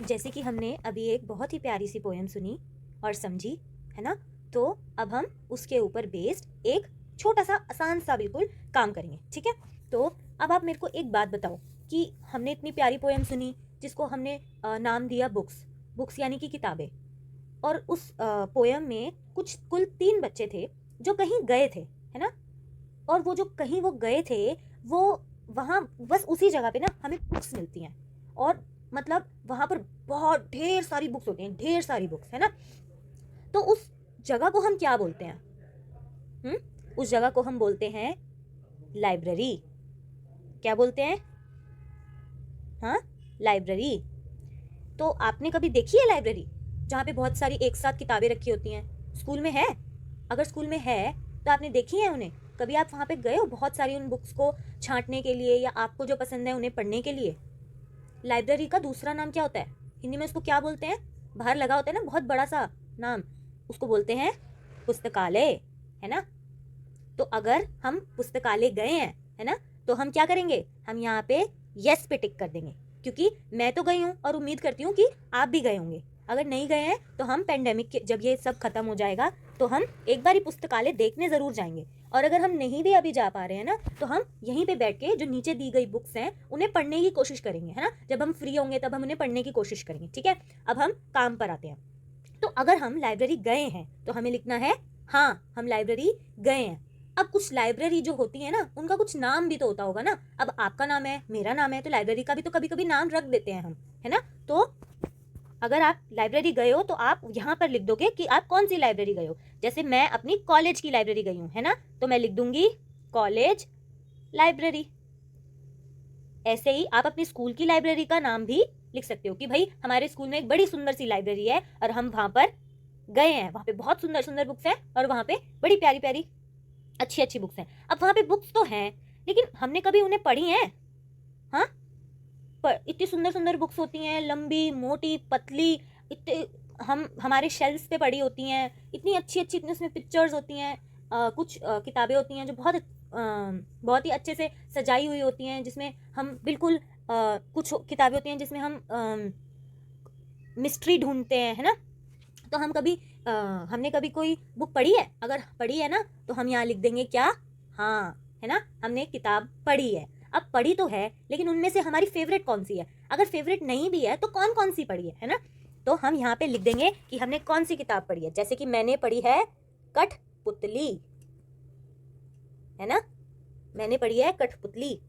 जैसे कि हमने अभी एक बहुत ही प्यारी सी पोएम सुनी और समझी, है ना? तो अब हम उसके ऊपर बेस्ड एक छोटा सा आसान सा बिल्कुल काम करेंगे, ठीक है? तो अब आप मेरे को एक बात बताओ कि हमने इतनी प्यारी पोएम सुनी जिसको हमने नाम दिया बुक्स। बुक्स यानी कि किताबें। और उस पोएम में कुछ कुल 3 बच्चे थे जो कहीं गए थे, है ना? और वो जो कहीं वो गए थे, वो वहाँ बस उसी जगह पे ना हमें बुक्स मिलती हैं। और मतलब वहाँ पर बहुत ढेर सारी बुक्स होती हैं, ढेर सारी बुक्स, है ना? तो उस जगह को हम क्या बोलते हैं? उस जगह को हम बोलते हैं लाइब्रेरी। क्या बोलते हैं? हाँ, लाइब्रेरी। तो आपने कभी देखी है लाइब्रेरी जहाँ पे बहुत सारी एक साथ किताबें रखी होती हैं? स्कूल में है? अगर स्कूल में है तो आपने देखी है उन्हें? कभी आप वहाँ पे गए हो बहुत सारी उन बुक्स को छांटने के लिए या आपको जो पसंद है उन्हें पढ़ने के लिए? लाइब्रेरी का दूसरा नाम क्या होता है? हिंदी में उसको क्या बोलते हैं? बाहर लगा होता है ना बहुत बड़ा सा नाम, उसको बोलते हैं पुस्तकालय, है ना? तो अगर हम पुस्तकालय गए हैं, है ना, तो हम क्या करेंगे? हम यहाँ पे यस पे टिक कर देंगे, क्योंकि मैं तो गई हूँ और उम्मीद करती हूँ कि आप भी गए होंगे। अगर नहीं गए हैं तो हम पेंडेमिक के जब ये सब खत्म हो जाएगा तो हम एक बार ही पुस्तकालय देखने ज़रूर जाएंगे। और अगर हम नहीं भी अभी जा पा रहे हैं ना, तो हम यहीं पे बैठ के जो नीचे दी गई बुक्स हैं उन्हें पढ़ने की कोशिश करेंगे, है ना? जब हम फ्री होंगे तब हम उन्हें पढ़ने की कोशिश करेंगे, ठीक है? अब हम काम पर आते हैं। तो अगर हम लाइब्रेरी गए हैं तो हमें लिखना है हाँ, हम लाइब्रेरी गए हैं। अब कुछ लाइब्रेरी जो होती है ना, उनका कुछ नाम भी तो होता होगा ना। अब आपका नाम है, मेरा नाम है, तो लाइब्रेरी का भी तो कभी कभी नाम रख देते हैं हम, है ना? तो अगर आप लाइब्रेरी गए हो तो आप यहाँ पर लिख दोगे कि आप कौन सी लाइब्रेरी गए हो। जैसे मैं अपनी कॉलेज की लाइब्रेरी गई हूँ, है ना, तो मैं लिख दूंगी कॉलेज लाइब्रेरी। ऐसे ही आप अपनी स्कूल की लाइब्रेरी का नाम भी लिख सकते हो कि भाई हमारे स्कूल में एक बड़ी सुंदर सी लाइब्रेरी है और हम वहाँ पर गए हैं, वहाँ पे बहुत सुंदर सुंदर बुक्स हैं और वहाँ पे बड़ी प्यारी प्यारी अच्छी अच्छी बुक्स हैं। अब वहाँ पे बुक्स तो हैं, लेकिन हमने कभी उन्हें पढ़ी हैं? हाँ, पर इतनी सुंदर सुंदर बुक्स होती हैं, लंबी मोटी पतली, इतने हम हमारे शेल्फ्स पे पड़ी होती हैं, इतनी अच्छी अच्छी, इतनी उसमें पिक्चर्स होती हैं। कुछ किताबें होती हैं जो बहुत ही अच्छे से सजाई हुई होती हैं, जिसमें हम बिल्कुल कुछ किताबें होती हैं जिसमें हम मिस्ट्री ढूंढते हैं, है ना? तो हमने कभी कोई बुक पढ़ी है? अगर पढ़ी है ना तो हम यहाँ लिख देंगे क्या? हाँ, है ना, हमने किताब पढ़ी है। अब पढ़ी तो है, लेकिन उनमें से हमारी फेवरेट कौन सी है? अगर फेवरेट नहीं भी है तो कौन कौन सी पढ़ी है ना? तो हम यहाँ पे लिख देंगे कि हमने कौन सी किताब पढ़ी है। जैसे कि मैंने पढ़ी है कठपुतली, है ना, मैंने पढ़ी है कठपुतली।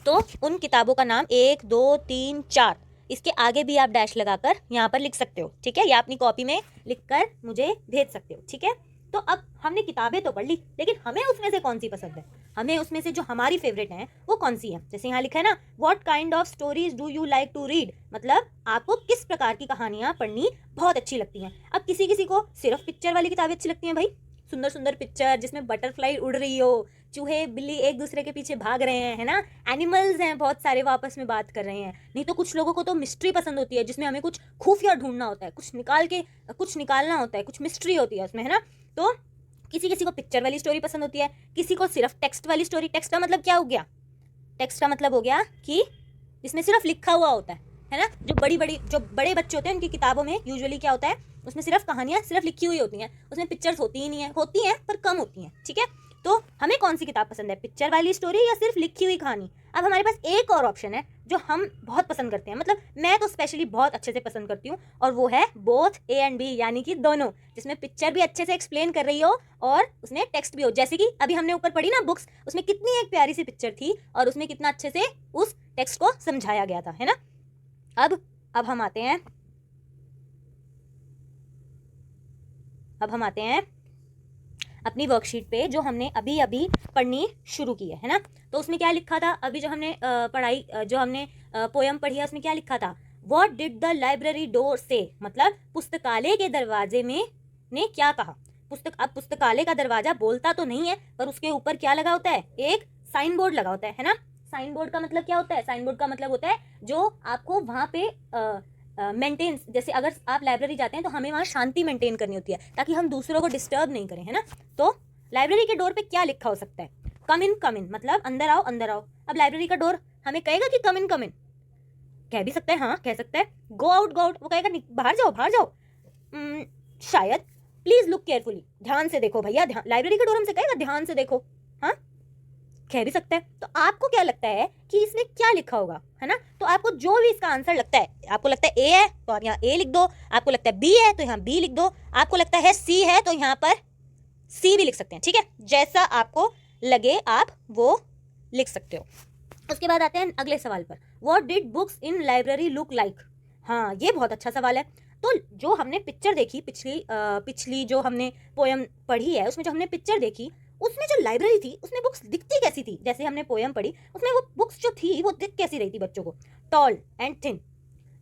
तो उन किताबों का नाम 1 2 3 4, इसके आगे भी आप डैश लगाकर यहाँ पर लिख सकते हो, ठीक है? या अपनी कॉपी में लिखकर मुझे भेज सकते हो, ठीक है? तो अब हमने किताबें तो पढ़ ली, लेकिन हमें उसमें से कौन सी पसंद है? हमें उसमें से जो हमारी फेवरेट है वो कौन सी है? जैसे यहाँ लिखा है ना, what kind of stories do you like to read, मतलब आपको किस प्रकार की कहानियां पढ़नी बहुत अच्छी लगती हैं। अब किसी किसी को सिर्फ पिक्चर वाली किताबें अच्छी लगती हैं भाई, सुंदर सुंदर पिक्चर जिसमें बटरफ्लाई उड़ रही हो, चूहे बिल्ली एक दूसरे के पीछे भाग रहे हैं, है ना, एनिमल्स हैं बहुत सारे वो आपस में बात कर रहे हैं। नहीं तो कुछ लोगों को तो मिस्ट्री पसंद होती है, जिसमें हमें कुछ खुफिया ढूंढना होता है, कुछ निकालना होता है, कुछ मिस्ट्री होती है उसमें, है ना? तो किसी किसी को पिक्चर वाली स्टोरी पसंद होती है, किसी को सिर्फ टेक्स्ट वाली स्टोरी। टेक्स्ट का मतलब क्या हो गया? टेक्स्ट का मतलब हो गया कि जिसमें सिर्फ लिखा हुआ होता है ना? जो बड़े बच्चे होते हैं उनकी किताबों में यूजुअली क्या होता है, उसमें सिर्फ कहानियां सिर्फ लिखी हुई होती हैं, उसमें पिक्चर्स होती ही नहीं है, होती हैं पर कम होती हैं, ठीक है? तो हमें कौन सी किताब पसंद है, पिक्चर वाली स्टोरी या सिर्फ लिखी हुई कहानी? अब हमारे पास एक और ऑप्शन है जो हम बहुत पसंद करते हैं, मतलब मैं तो स्पेशली बहुत अच्छे से पसंद करती हूँ, और वो है बोथ ए एंड बी, यानी कि दोनों, जिसमें पिक्चर भी अच्छे से एक्सप्लेन कर रही हो और उसमें टेक्स्ट भी हो। जैसे कि अभी हमने ऊपर पढ़ी ना बुक्स, उसमें कितनी एक प्यारी सी पिक्चर थी और उसमें कितना अच्छे से उस टेक्स्ट को समझाया गया था, है ना? अब हम आते हैं अपनी वर्कशीट पे जो हमने अभी अभी पढ़नी शुरू की है ना? तो उसमें क्या लिखा था? अभी जो हमने पोयम पढ़ी है उसमें क्या लिखा था? What did the library door से, मतलब पुस्तकालय के दरवाजे में ने क्या कहा? अब पुस्तकालय का दरवाजा बोलता तो नहीं है, पर उसके ऊपर क्या लगा होता है? एक साइन बोर्ड लगा होता है ना? साइन बोर्ड का मतलब क्या होता है? साइन बोर्ड का मतलब होता है जो आपको वहाँ पे मेंटेन, जैसे अगर आप लाइब्रेरी जाते हैं तो हमें वहाँ शांति मेंटेन करनी होती है ताकि हम दूसरों को डिस्टर्ब नहीं करें, है ना? तो लाइब्रेरी के डोर पे क्या लिखा हो सकता है? कम इन मतलब अंदर आओ अंदर आओ। अब लाइब्रेरी का डोर हमें कहेगा कि कम इन कह भी सकता है, हाँ कह सकता है। गो आउट, गो आउट, वो कहेगा बाहर जाओ, बाहर जाओ। शायद प्लीज लुक केयरफुली, ध्यान से देखो भैया, ध्यान, लाइब्रेरी के डोर हमसे कहेगा ध्यान से देखो, हाँ कह भी सकता है। तो आपको क्या लगता है कि इसमें क्या लिखा होगा, है ना? तो आपको जो भी इसका आंसर लगता है, आपको लगता है ए है तो आप यहाँ ए लिख दो, आपको लगता है बी है तो यहाँ बी लिख दो, आपको लगता है सी है तो यहाँ पर सी भी लिख सकते हैं, ठीक है? जैसा आपको लगे आप वो लिख सकते हो। उसके बाद आते हैं अगले सवाल पर, what did books in library look like? हाँ ये बहुत अच्छा सवाल है। तो जो हमने पिक्चर देखी, पिछली जो हमने पोयम पढ़ी है उसमें जो हमने पिक्चर देखी, उसमें जो लाइब्रेरी थी उसमें बुक्स दिखती कैसी थी? जैसे हमने पोयम पढ़ी उसमें वो बुक्स जो थी वो दिख कैसी रही थी बच्चों को? टॉल एंड थिन,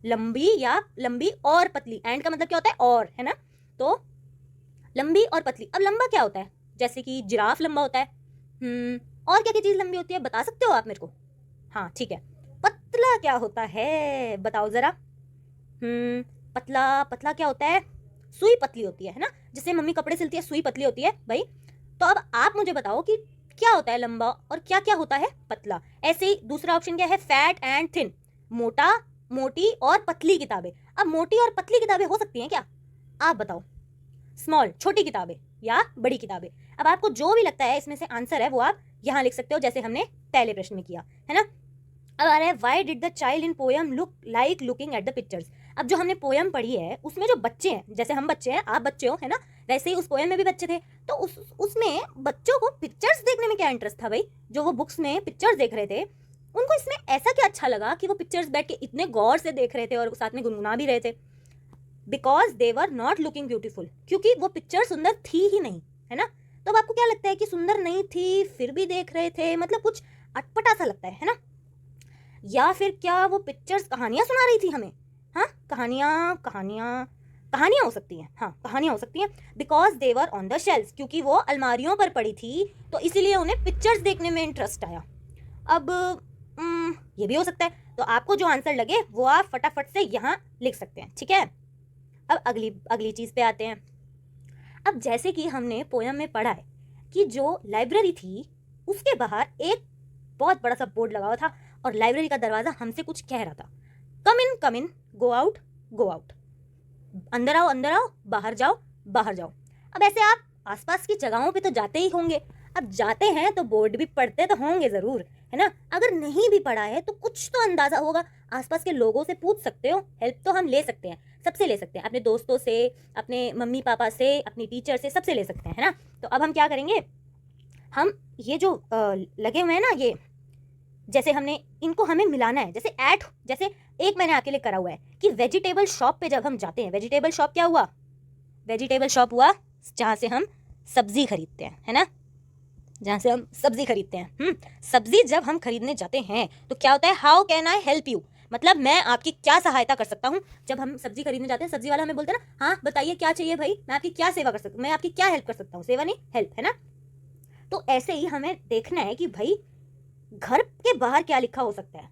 लंबी या लंबी और पतली, एंड का मतलब क्या होता है और, है ना? तो लंबी और पतली। अब लंबा क्या होता है? जैसे कि जिराफ लंबा होता है। और क्या क्या चीज लंबी होती है, बता सकते हो आप मेरे को? हाँ ठीक है। पतला क्या होता है बताओ जरा? पतला, पतला क्या होता है? सुई पतली होती है ना? जिससे मम्मी कपड़े सिलती है सुई पतली होती है भाई। तो अब आप मुझे बताओ कि क्या होता है लंबा और क्या क्या होता है पतला। ऐसे ही दूसरा ऑप्शन क्या है? फैट एंड थिन, मोटा, मोटी और पतली किताबें। अब मोटी और पतली किताबें हो सकती हैं क्या? आप बताओ। स्मॉल, छोटी किताबें या बड़ी किताबें। अब आपको जो भी लगता है इसमें से आंसर है वो आप यहाँ लिख सकते हो, जैसे हमने पहले प्रश्न में किया, है ना? अब आ रहा है, why did the child in poem look like looking at the pictures? अब जो हमने पोयम पढ़ी है उसमें जो बच्चे हैं, जैसे हम बच्चे हैं, आप बच्चे हो, है ना? वैसे ही उस पोयम में भी बच्चे थे। तो उसमें बच्चों को पिक्चर्स देखने में क्या इंटरेस्ट था भाई? जो वो बुक्स में पिक्चर्स देख रहे थे उनको इसमें ऐसा क्या अच्छा लगा कि वो पिक्चर्स बैठ के इतने गौर से देख रहे थे और साथ में गुनगुना भी रहे थे? Because they were not looking beautiful, क्योंकि वो पिक्चर सुंदर थी ही नहीं, है ना? तो अब आपको क्या लगता है कि सुंदर नहीं थी फिर भी देख रहे थे, मतलब कुछ अटपटा सा लगता है ना? या फिर क्या वो पिक्चर्स कहानियां सुना रही थी हमें? हाँ कहानियां, कहानियां हो सकती हैं, हाँ कहानियां हो सकती हैं। Because they were on the shelf, क्योंकि वो अलमारियों पर पड़ी थी तो इसीलिए उन्हें पिक्चर्स देखने में इंटरेस्ट आया। अब ये भी हो सकता है। तो आपको जो आंसर लगे वो आप फटाफट से यहाँ लिख सकते हैं, ठीक है? अब अगली चीज पे आते हैं। अब जैसे कि हमने पोयम में पढ़ा है कि जो लाइब्रेरी थी उसके बाहर एक बहुत बड़ा सा बोर्ड लगा हुआ था और लाइब्रेरी का दरवाजा हमसे कुछ कह रहा था, कम इन, गो आउट, गो आउट, अंदर आओ, बाहर जाओ, बाहर जाओ। अब ऐसे आप आसपास की जगहों पे तो जाते ही होंगे। अब जाते हैं तो बोर्ड भी पढ़ते तो होंगे जरूर, है ना? अगर नहीं भी पढ़ा है तो कुछ तो अंदाजा होगा, आसपास के लोगों से पूछ सकते हो, हेल्प तो हम ले सकते हैं, सबसे ले सकते हैं, अपने दोस्तों से, अपने मम्मी पापा से, अपनी टीचर से, सबसे ले सकते हैं, है ना? तो अब हम क्या करेंगे, हम ये जो लगे हुए हैं ना, ये जैसे हमने इनको हमें मिलाना है, जैसे ऐड, जैसे एक मैंने अकेले करा हुआ है कि वेजिटेबल शॉप पे जब हम जाते हैं, वेजिटेबल शॉप क्या हुआ? वेजिटेबल शॉप हुआ जहाँ से हम सब्जी खरीदते हैं, है ना? जहाँ से हम सब्जी खरीदते हैं। सब्जी जब हम खरीदने जाते हैं तो क्या होता है? How can I help you, मतलब मैं आपकी क्या सहायता कर सकता हूँ। जब हम सब्जी खरीदने जाते हैं सब्जी वाला हमें बोलते हैं ना, हाँ बताइए क्या चाहिए भाई, मैं आपकी क्या सेवा कर सकता हूँ, मैं आपकी क्या हेल्प कर सकता हूँ, सेवा नहीं हेल्प, है ना? तो ऐसे ही हमें देखना है कि भाई घर के बाहर क्या लिखा हो सकता है,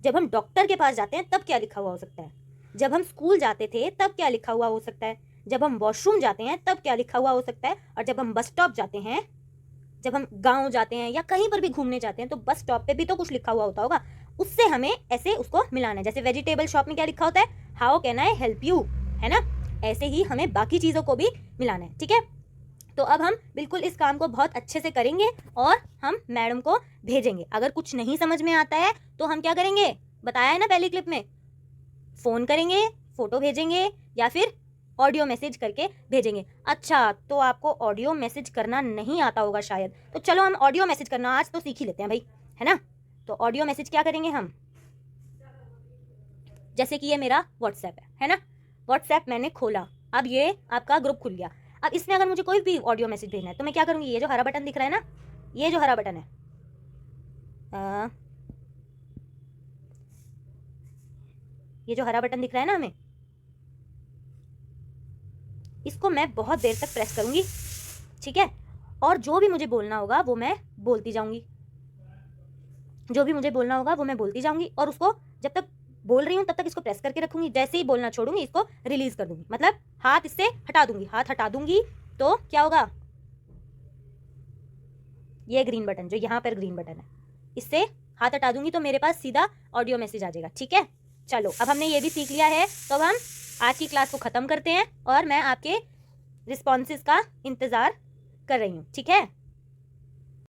जब हम डॉक्टर के पास जाते हैं तब क्या लिखा हुआ हो सकता है, जब हम स्कूल जाते थे तब क्या लिखा हुआ हो सकता है, जब हम वॉशरूम जाते हैं तब क्या लिखा हुआ हो सकता है, और जब हम बस स्टॉप जाते हैं, जब हम गांव जाते हैं या कहीं पर भी घूमने जाते हैं तो बस स्टॉप पे भी तो कुछ लिखा हुआ होता होगा, उससे हमें ऐसे उसको मिलाना है। जैसे वेजिटेबल शॉप में क्या लिखा होता है? How can I help you, है ना? ऐसे ही हमें बाकी चीज़ों को भी मिलाना है, ठीक है? तो अब हम बिल्कुल इस काम को बहुत अच्छे से करेंगे और हम मैडम को भेजेंगे। अगर कुछ नहीं समझ में आता है तो हम क्या करेंगे, बताया है ना पहली क्लिप में, फ़ोन करेंगे, फ़ोटो भेजेंगे या फिर ऑडियो मैसेज करके भेजेंगे। अच्छा तो आपको ऑडियो मैसेज करना नहीं आता होगा शायद, तो चलो हम ऑडियो मैसेज करना आज तो सीख ही लेते हैं भाई, है ना? तो ऑडियो मैसेज क्या करेंगे हम, जैसे कि ये मेरा व्हाट्सएप है ना? व्हाट्सएप मैंने खोला, अब ये आपका ग्रुप खुल गया। अब इसमें अगर मुझे कोई भी ऑडियो मैसेज भेजना है तो मैं क्या करूँगी, ये जो हरा बटन दिख रहा है ना, ये जो हरा बटन है, ये जो हरा बटन दिख रहा है ना हमें, इसको मैं बहुत देर तक प्रेस करूँगी, ठीक है? और जो भी मुझे बोलना होगा वो मैं बोलती जाऊँगी, जो भी मुझे बोलना होगा वो मैं बोलती जाऊँगी, और उसको जब तक बोल रही हूँ तब तक इसको प्रेस करके रखूँगी, जैसे ही बोलना छोड़ूंगी इसको रिलीज़ कर दूँगी, मतलब हाथ इससे हटा दूँगी, हाथ हटा दूँगी तो क्या होगा, ये ग्रीन बटन जो यहाँ पर ग्रीन बटन है, इससे हाथ हटा दूँगी तो मेरे पास सीधा ऑडियो मैसेज आ जाएगा, ठीक है? चलो अब हमने ये भी सीख लिया है, तो अब हम आज की क्लास को ख़त्म करते हैं और मैं आपके रिस्पॉन्सेस का इंतज़ार कर रही हूँ, ठीक है।